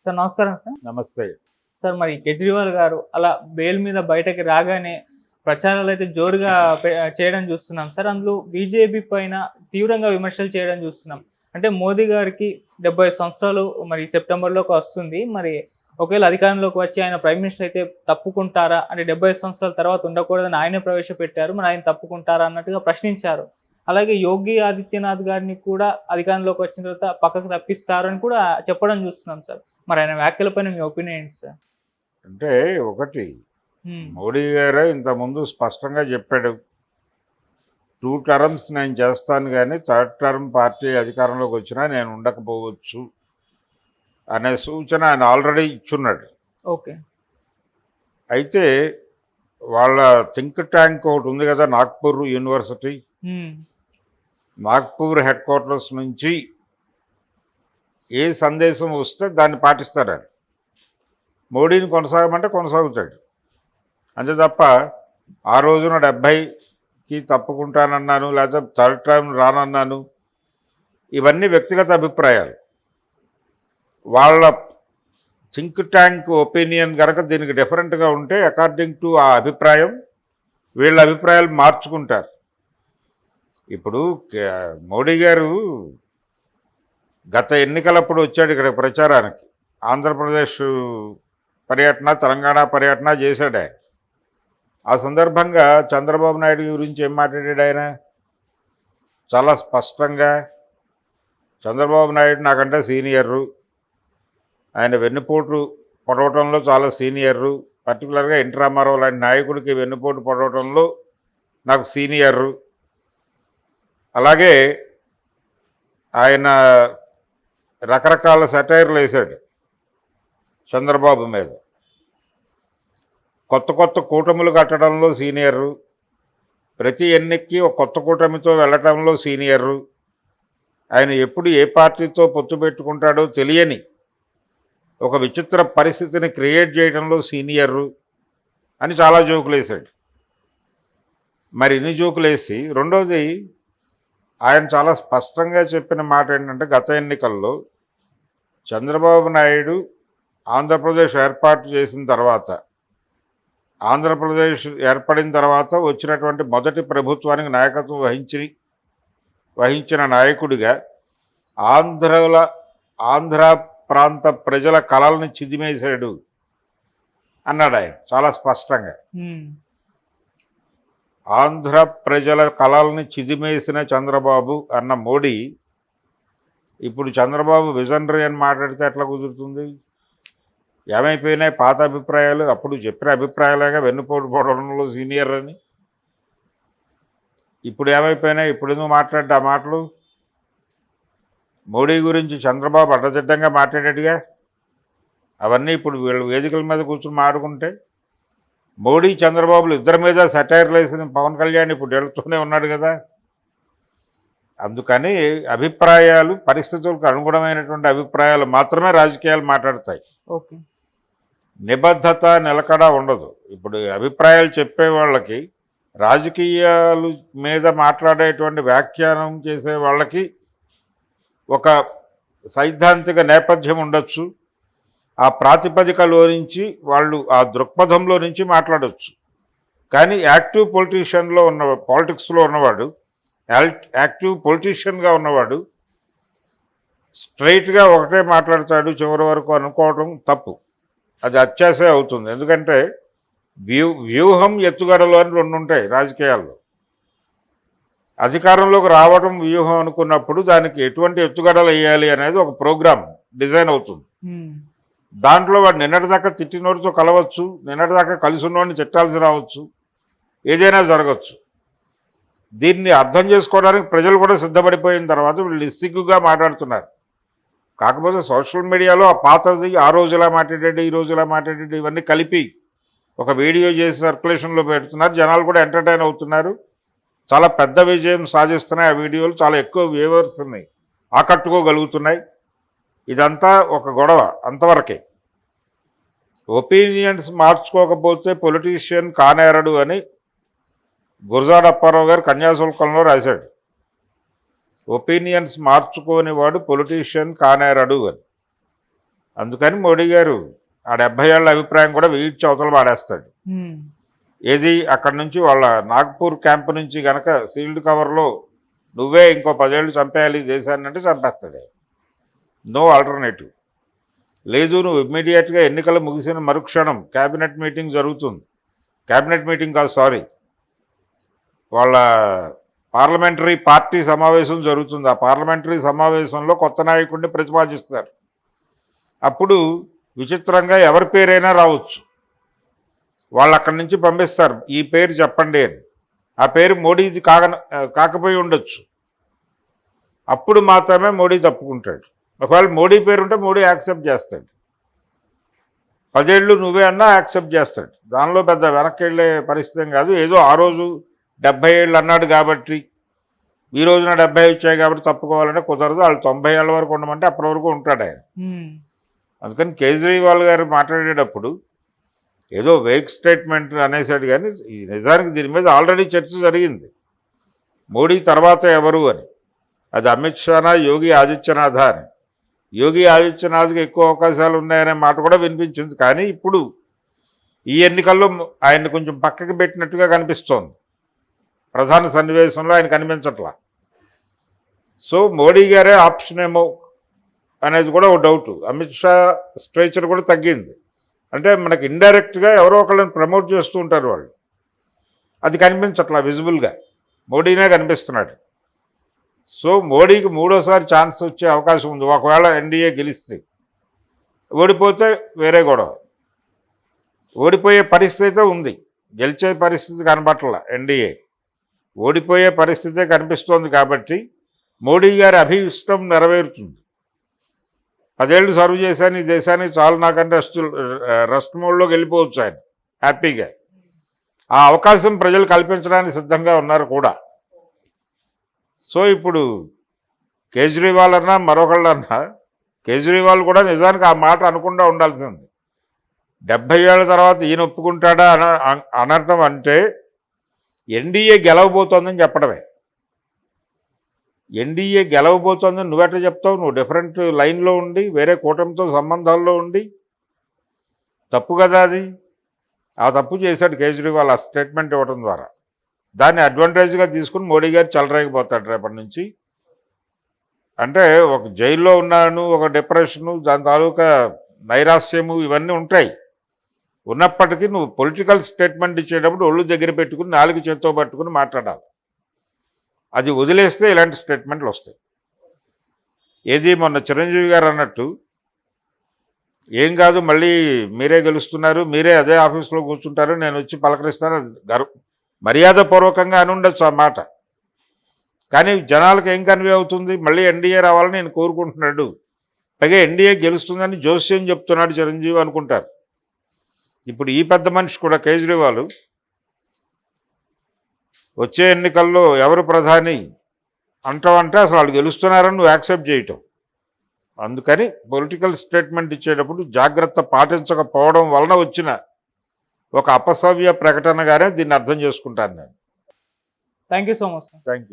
Sir నమస్కారం sir. నమస్తే. Sir మరి కేజ్రీవాల్ గారు అలా బెయిల్ మీద బయటకి రాగానే ప్రచారాలైతే జోరుగా చేయడం చూస్తున్నాం సార్. అందులో బీజేపీ పైన తీవ్రంగా విమర్శలు చేయడం చూస్తున్నాం. అంటే మోదీ గారికి 75 సంవత్సరాలు మరి సెప్టెంబర్‌లోకి వస్తుంది. మరి ఒకవేళ అధికారంలోకి వచ్చి ఆయన ప్రైమ్ మినిస్టర్ అయితే తప్పుకుంటారా? అంటే 75 సంవత్సరాల తర్వాత ఉండకూడదని ఆయనే ప్రవేశపెట్టారు. మరి ఆయన తప్పుకుంటారా అన్నట్టుగా ప్రశ్నించారు. అలాగే యోగి ఆదిత్యనాథ్ గారిని కూడా అధికారంలోకి వచ్చిన తర్వాత పక్కకు తప్పిస్తారని కూడా చెప్పడం చూస్తున్నాం సార్. మరి ఆయన వ్యాఖ్యలపైన మీ ఒపీనియన్ ఏంటి సార్? అంటే ఒకటి హ్మ్. మోడీ గారే ఇంతకుముందు స్పష్టంగా చెప్పాడు. 2 టర్మ్స్ నేను చేస్తాను గానీ, థర్డ్ టర్మ్ పార్టీ అధికారంలోకి వచ్చినా నేను ఉండకపోవచ్చు అనే సూచన ఆయన ఆల్రెడీ ఇచ్చున్నాడు. ఓకే. అయితే వాళ్ళ థింక్ ట్యాంక్ ఒకటి ఉంది కదా, నాగ్పూర్ యూనివర్సిటీ. హ్మ్. నాగ్పూర్ హెడ్ క్వార్టర్స్ నుంచి ఏ సందేశం వస్తే దాన్ని పాటిస్తాడు ఆయన. మోడీని కొనసాగమంటే కొనసాగుతాడు. అంతే తప్ప ఆ రోజున 70కి తప్పుకుంటానన్నాను, లేకపోతే థర్డ్ టర్మ్ రానన్నాను, ఇవన్నీ వ్యక్తిగత అభిప్రాయాలు. వాళ్ళ థింక్ ట్యాంక్ ఒపీనియన్ కనుక దీనికి డిఫరెంట్గా ఉంటే అకార్డింగ్ టు ఆ అభిప్రాయం వీళ్ళ అభిప్రాయాలు మార్చుకుంటారు. ఇప్పుడు మోడీ గారు గత ఎన్నికలప్పుడు వచ్చాడు ఇక్కడ ప్రచారానికి. ఆంధ్రప్రదేశ్ పర్యటన, తెలంగాణ పర్యటన చేశాడు ఆయన. ఆ సందర్భంగా చంద్రబాబు నాయుడు గురించి ఏం మాట్లాడాడు ఆయన? చాలా స్పష్టంగా, చంద్రబాబు నాయుడు నాకంటే సీనియరు, ఆయన వెన్నుపోటు పొడవటంలో చాలా సీనియరు, పర్టికులర్గా ఎన్టీ రామారావు లాంటి నాయకుడికి వెన్నుపోటు పొడవటంలో నాకు సీనియరు. అలాగే ఆయన రకరకాల సెటైర్లు వేశాడు చంద్రబాబు మీద. కొత్త కొత్త కూటములు కట్టడంలో సీనియరు, ప్రతి ఎన్నికకి ఒక కొత్త కూటమితో వెళ్ళటంలో సీనియరు, ఆయన ఎప్పుడు ఏ పార్టీతో పొత్తు పెట్టుకుంటాడో తెలియని ఒక విచిత్ర పరిస్థితిని క్రియేట్ చేయడంలో సీనియరు అని చాలా జోకులు వేశాడు. మరి ఇన్ని జోకులు వేసి, రెండోది ఆయన చాలా స్పష్టంగా చెప్పిన మాట ఏంటంటే, గత ఎన్నికల్లో చంద్రబాబు నాయుడు ఆంధ్రప్రదేశ్ ఏర్పాటు చేసిన తర్వాత, ఆంధ్రప్రదేశ్ ఏర్పడిన తర్వాత వచ్చినటువంటి మొదటి ప్రభుత్వానికి నాయకత్వం వహించిన నాయకుడిగా ఆంధ్ర ప్రాంత ప్రజల కలల్ని చిదిమేశాడు అన్నాడు ఆయన చాలా స్పష్టంగా. ఆంధ్ర ప్రజల కలల్ని చిదిమేసిన చంద్రబాబు అన్న మోడీ ఇప్పుడు చంద్రబాబు విజనరీ అని మాట్లాడితే ఎట్లా కుదురుతుంది? ఏమైపోయినాయి పాత అభిప్రాయాలు? అప్పుడు చెప్పిన అభిప్రాయాలుగా వెన్నుపోటు పోవడంలో సీనియర్ అని. ఇప్పుడు ఏమైపోయినాయి? ఇప్పుడు ఎందుకు మాట్లాడ్డా ఆ మాటలు? మోడీ గురించి చంద్రబాబు అడ్డదిడ్డంగా మాట్లాడాడుగా, అవన్నీ ఇప్పుడు వీళ్ళు వేదికల మీద కూర్చొని మాట్లాడుకుంటే, మోడీ చంద్రబాబులు ఇద్దరి మీద సెటైర్లు వేసిన పవన్ కళ్యాణ్ ఇప్పుడు వెళుతూనే ఉన్నాడు కదా. అందుకని అభిప్రాయాలు, పరిస్థితులకు అనుగుణమైనటువంటి అభిప్రాయాలు మాత్రమే రాజకీయాలు మాట్లాడతాయి. ఓకే. నిబద్ధత, నిలకడ ఉండదు. ఇప్పుడు అభిప్రాయాలు చెప్పే వాళ్ళకి, రాజకీయాలు మీద మాట్లాడేటువంటి వ్యాఖ్యానం చేసే వాళ్ళకి ఒక సైద్ధాంతిక నేపథ్యం ఉండొచ్చు. ఆ ప్రాతిపదికలో నుంచి వాళ్ళు ఆ దృక్పథంలో నుంచి మాట్లాడవచ్చు. కానీ యాక్టివ్ పొలిటీషియన్లో ఉన్న, పాలిటిక్స్లో ఉన్నవాడు, యాక్టివ్ పొలిటీషియన్గా ఉన్నవాడు స్ట్రైట్గా ఒకటే మాట్లాడతాడు చివరి వరకు అనుకోవడం తప్పు. అది అత్యాశే అవుతుంది. ఎందుకంటే వ్యూహం, ఎత్తుగడలు అని రెండు ఉంటాయి రాజకీయాల్లో. అధికారంలోకి రావడం వ్యూహం అనుకున్నప్పుడు దానికి ఎటువంటి ఎత్తుగడలు వేయాలి అనేది ఒక ప్రోగ్రామ్ డిజైన్ అవుతుంది. దాంట్లో వాడు నిన్నటిదాకా తిట్టినోడితో కలవచ్చు, నిన్నటిదాకా కలిసి ఉన్నోడిని తిట్టాల్సి రావచ్చు, ఏదైనా జరగచ్చు. దీన్ని అర్థం చేసుకోవడానికి ప్రజలు కూడా సిద్ధపడిపోయిన తర్వాత వీళ్ళు సిగ్గుగా మాట్లాడుతున్నారు. కాకపోతే సోషల్ మీడియాలో ఆ పాతది, ఆ రోజు ఇలా మాట్లాడాడు, ఈ రోజు ఇలా మాట్లాడాడు, ఇవన్నీ కలిపి ఒక వీడియో చేసి సర్క్యులేషన్లో పెడుతున్నారు. జనాలు కూడా ఎంటర్టైన్ అవుతున్నారు. చాలా పెద్ద విజయం సాధిస్తున్నాయి ఆ వీడియోలు. చాలా ఎక్కువ వ్యూవర్స్ని ఆకట్టుకోగలుగుతున్నాయి. ఇదంతా ఒక గొడవ, అంతవరకే. ఒపీనియన్స్ మార్చుకోకపోతే పొలిటీషియన్ కానేరడు అని గురజాడ అప్పారావు గారు కన్యాశుల్కంలో రాశాడు. ఒపీనియన్స్ మార్చుకోని వాడు పొలిటీషియన్ కానేరడు అని. అందుకని మోడీ గారు ఆ 70 ఏళ్ల అభిప్రాయం కూడా వీడ్చి అవతల పాడేస్తాడు. ఏది అక్కడి నుంచి వాళ్ళ నాగ్పూర్ క్యాంప్ నుంచి గనక సీల్డ్ కవర్లో నువ్వే ఇంకో 10 ఏళ్ళు చంపేయాలి దేశాన్ని అంటే చంపేస్తాడే. నో ఆల్టర్నేటివ్ లేదు. నువ్వు ఇమ్మీడియట్గా ఎన్నికలు ముగిసిన మరుక్షణం క్యాబినెట్ మీటింగ్ జరుగుతుంది. క్యాబినెట్ మీటింగ్ కాదు, సారీ, వాళ్ళ పార్లమెంటరీ పార్టీ సమావేశం జరుగుతుంది. ఆ పార్లమెంటరీ సమావేశంలో కొత్త నాయకుడిని ప్రతిపాదిస్తారు. అప్పుడు విచిత్రంగా ఎవరి పేరైనా రావచ్చు. వాళ్ళు అక్కడి నుంచి పంపిస్తారు, ఈ పేరు చెప్పండి అని. ఆ పేరు మోడీది కాకపోయి ఉండొచ్చు. అప్పుడు మాత్రమే మోడీ తప్పుకుంటాడు. ఒకవేళ మోడీ పేరు ఉంటే మోడీ యాక్సెప్ట్ చేస్తాడు. 10 ఏళ్ళు నువ్వే అన్నా యాక్సెప్ట్ చేస్తాడు. దానిలో పెద్ద వెనక్కి వెళ్ళే పరిస్థితి కాదు. ఏదో ఆ రోజు 70 ఏళ్ళు అన్నాడు కాబట్టి ఈ రోజున 70 వచ్చాయి కాబట్టి తప్పుకోవాలంటే కుదరదు. వాళ్ళు 90 ఏళ్ళ వరకు ఉండమంటే అప్పటి వరకు ఉంటాడు ఆయన. అందుకని కేజ్రీవాల్ గారు మాట్లాడేటప్పుడు ఏదో వేగ్ స్టేట్మెంట్ అనేసాడు, కానీ ఈ నిజానికి దీని మీద ఆల్రెడీ చర్చ జరిగింది. మోడీ తర్వాత ఎవరు అని. అది అమిత్ షానా యోగి ఆదిత్యనాథా అని. యోగి ఆదిత్యనాథ్కి ఎక్కువ అవకాశాలు ఉన్నాయనే మాట కూడా వినిపించింది. కానీ ఇప్పుడు ఈ ఎన్నికల్లో ఆయన్ని కొంచెం పక్కకి పెట్టినట్టుగా కనిపిస్తోంది. ప్రధాన సన్నివేశంలో ఆయన కనిపించట్లా. సో మోడీ గారే ఆప్షన్ ఏమో అనేది కూడా ఒక డౌట్. అమిత్ షా స్ట్రేచర్ కూడా తగ్గింది. అంటే మనకి ఇండైరెక్ట్గా ఎవరో ఒకళ్ళని ప్రమోట్ చేస్తూ ఉంటారు వాళ్ళు. అది కనిపించట్లా విజిబుల్గా. మోడీనే కనిపిస్తున్నాడు. సో మోడీకి మూడోసారి ఛాన్స్ వచ్చే అవకాశం ఉంది. ఒకవేళ ఎన్డీఏ గెలిస్తే. ఓడిపోతే వేరే గొడవ. ఓడిపోయే పరిస్థితి అయితే ఉంది, గెలిచే పరిస్థితి కనబట్ల. ఎన్డీఏ ఓడిపోయే పరిస్థితే కనిపిస్తోంది. కాబట్టి మోడీ గారి అభీష్టం నెరవేరుతుంది. 10 ఏళ్ళు సర్వ్ చేశాను ఈ దేశానికి, చాలు నాకంటే రెస్ట్ మోడ్లోకి వెళ్ళిపోవచ్చు ఆయన హ్యాపీగా. ఆ అవకాశం ప్రజలు కల్పించడానికి సిద్ధంగా ఉన్నారు కూడా. సో ఇప్పుడు కేజ్రీవాల్ అన్నా మరొకళ్ళన్నా, కేజ్రీవాల్ కూడా నిజానికి ఆ మాట అనకుండా ఉండాల్సింది. 70 ఏళ్ల తర్వాత ఈయన ఒప్పుకుంటాడా అనర్థం అంటే ఎన్డీఏ గెలవబోతోందని చెప్పడమే. ఎన్డీఏ గెలవబోతోందని నువ్వెట్లా చెప్తావు? నువ్వు డిఫరెంట్ లైన్లో ఉండి వేరే కూటమితో సంబంధాల్లో ఉండి. తప్పు కదా అది. ఆ తప్పు చేశాడు కేజ్రీవాల్ ఆ స్టేట్మెంట్ ఇవ్వడం ద్వారా. దాన్ని అడ్వాంటేజ్గా తీసుకుని మోడీ గారు చెలరేగిపోతాడు రేపటి నుంచి. అంటే ఒక జైల్లో ఉన్నాను, ఒక డిప్రెషను, దాని తాలూకా నైరాస్యము ఇవన్నీ ఉంటాయి. ఉన్నప్పటికీ నువ్వు పొలిటికల్ స్టేట్మెంట్ ఇచ్చేటప్పుడు ఒళ్ళు దగ్గర పెట్టుకుని 4 చేత్తో పట్టుకుని మాట్లాడాలి. అది వదిలేస్తే ఇలాంటి స్టేట్మెంట్లు వస్తాయి. ఏది మొన్న చిరంజీవి గారు అన్నట్టు, ఏం కాదు మళ్ళీ మీరే గెలుస్తున్నారు, మీరే అదే ఆఫీస్లో కూర్చుంటారు, నేను వచ్చి పలకరిస్తాను, మర్యాదపూర్వకంగా అని ఉండొచ్చు ఆ మాట. కానీ జనాలకు ఏం కన్వే అవుతుంది? మళ్ళీ ఎన్డీఏ రావాలని నేను కోరుకుంటున్నాడు, పైగా ఎన్డీఏ గెలుస్తుందని జోస్యం చెప్తున్నాడు చిరంజీవి అనుకుంటారు. ఇప్పుడు ఈ పెద్ద మనిషి కూడా కేజ్రీవాల్ వచ్చే ఎన్నికల్లో ఎవరు ప్రధాని అంటావంటే అసలు వాళ్ళు గెలుస్తున్నారని నువ్వు యాక్సెప్ట్ చేయటం. అందుకని పొలిటికల్ స్టేట్మెంట్ ఇచ్చేటప్పుడు జాగ్రత్త పాటించకపోవడం వలన వచ్చిన ఒక అపసవ్య ప్రకటనగానే దీన్ని అర్థం చేసుకుంటాను నేను. Thank you so much. Thank you.